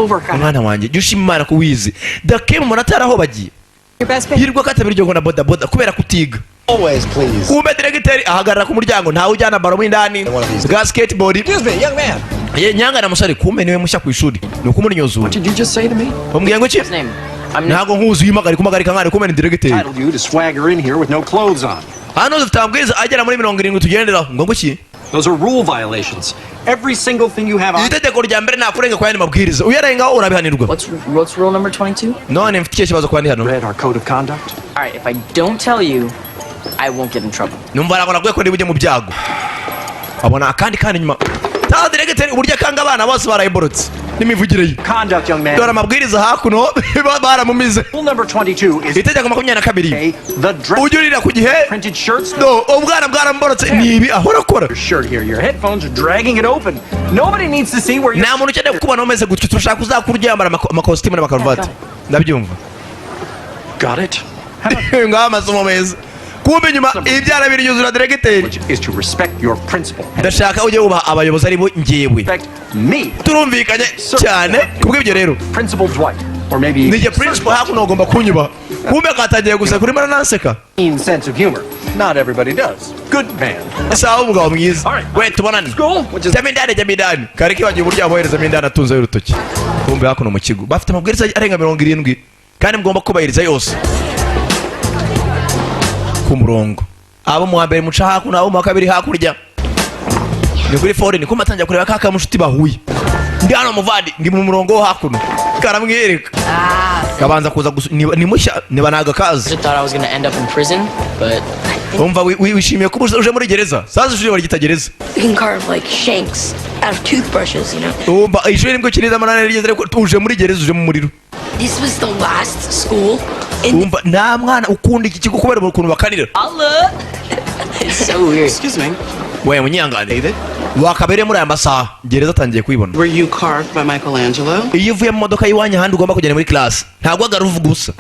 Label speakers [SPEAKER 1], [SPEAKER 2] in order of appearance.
[SPEAKER 1] umwana wanjye jya ushima Imana ko wize Dakem umuntu ataraho bagiye hirwa katabira iryo ngo na bodaboda kubera kutiga
[SPEAKER 2] Always, please.
[SPEAKER 1] kumbe diregiteri ahagarara ku muryango ntawe ujyana baro mo indani bwa skateboard.
[SPEAKER 2] Excuse me, young man.
[SPEAKER 1] Ye nyanga na musore kumbe niwe mushya ku ishuri ni ukumuryoza.
[SPEAKER 2] What did you just say to me?
[SPEAKER 1] Umbwiye ngo ki ntago nkuzi uyimagari kumagarika nkane kumbe ni diregiteri.
[SPEAKER 2] Titled you to swagger in here with no clothes on.
[SPEAKER 1] Hano dufite amabwiriza agera muri 70 tugenderaho ngo ki
[SPEAKER 2] Those are rule violations. Every single thing you have on.
[SPEAKER 1] itegeko rya mbere nakurenga kwa yandi mabwiriza uyarengaho urabihanirwa.
[SPEAKER 3] What's rule number 22?
[SPEAKER 1] None mfite ikibazo kwa ndi hano.
[SPEAKER 2] Read our code of conduct.
[SPEAKER 3] All right, if I don't tell you, I won't get in trouble.
[SPEAKER 1] Numva aragona gwe ko ndi bujye mu byago. Abona akandi kandi nyuma. Ta diregiteri uburyo kanga abana bose barayiborotse n'imivugire ye.
[SPEAKER 2] Conduct, young man.
[SPEAKER 1] Dora amabwiriza hakuno baramumize.
[SPEAKER 2] Rule number 22 is
[SPEAKER 1] itegeko 22
[SPEAKER 2] the dress.
[SPEAKER 1] ujurira ku gihe
[SPEAKER 2] Printed shirts.
[SPEAKER 1] no ubwana bwaramborotse nibi ahora akora.
[SPEAKER 2] Your shirt here. Your headphones are dragging it open. Nobody needs to see where you're.
[SPEAKER 1] Nta muntu ukeneye kubona umeze gutyo turashaka kuzakurya yambara amakositimu n'amakaruvati. Ndabyumva.
[SPEAKER 2] Got it.
[SPEAKER 1] Ngaho amasomo meza. Kumbe nyuma ibyara biri yuzura diregiteri.
[SPEAKER 2] Which is to respect your principal.
[SPEAKER 1] Ndashaka ujye ubaha abayobozi ari bo njyewe.
[SPEAKER 2] Respect me.
[SPEAKER 1] Turumvikanye cyane kubw'ibyo rero.
[SPEAKER 2] Principal Dwight. Or maybe.
[SPEAKER 1] Nije principal hakuno ugomba kunyuba. Kumbe katagiye gusa kuri mana nanseka.
[SPEAKER 2] Keen sense of humor. Not everybody does. Good man.
[SPEAKER 1] Sawa umugabo mwiza. We tubonane.
[SPEAKER 2] School. Which is.
[SPEAKER 1] Jamindani. Kariki wagiye uburyo abohereza mindani atunze y'urutoki. Kumbe hakuno mu kigo. Bafite amabwiriza arenga 70 kandi mugomba kubahiriza yose. Ku murongo. Abo mu mbere muca hakuno abo mu kabiri hakurya. Ni kuri foreign kuma tangira kureba kaka mushuti bahuye. Ndi hano muvandi ndi mu murongo wo hakuno. Karamwireka. Kabanza kuza ni mushya nibanaga kazi.
[SPEAKER 3] I thought I was going to end up in prison, but
[SPEAKER 1] Umva wishimiye ko uje muri gereza. Saza uje muri gitagereza.
[SPEAKER 4] You can carve like shanks out of toothbrushes, you know.
[SPEAKER 1] Umva ishuri nibwo kiriza manane rigeze ko uje muri gereza uje mu muriro.
[SPEAKER 4] This was the last school in
[SPEAKER 1] Umva nta mwana ukunda iki kigo kubera ukuntu bakanira.
[SPEAKER 3] Allah. It's so weird.
[SPEAKER 2] Excuse me.
[SPEAKER 1] We munyangane. Wakabere muri aya masaha gereza atangiye kwibona.
[SPEAKER 5] Were you carved by Michelangelo?
[SPEAKER 1] Iyo uvuye mu modoka yiwanya handi ugomba kujyana muri class. Ntabwo agaruvuga gusa.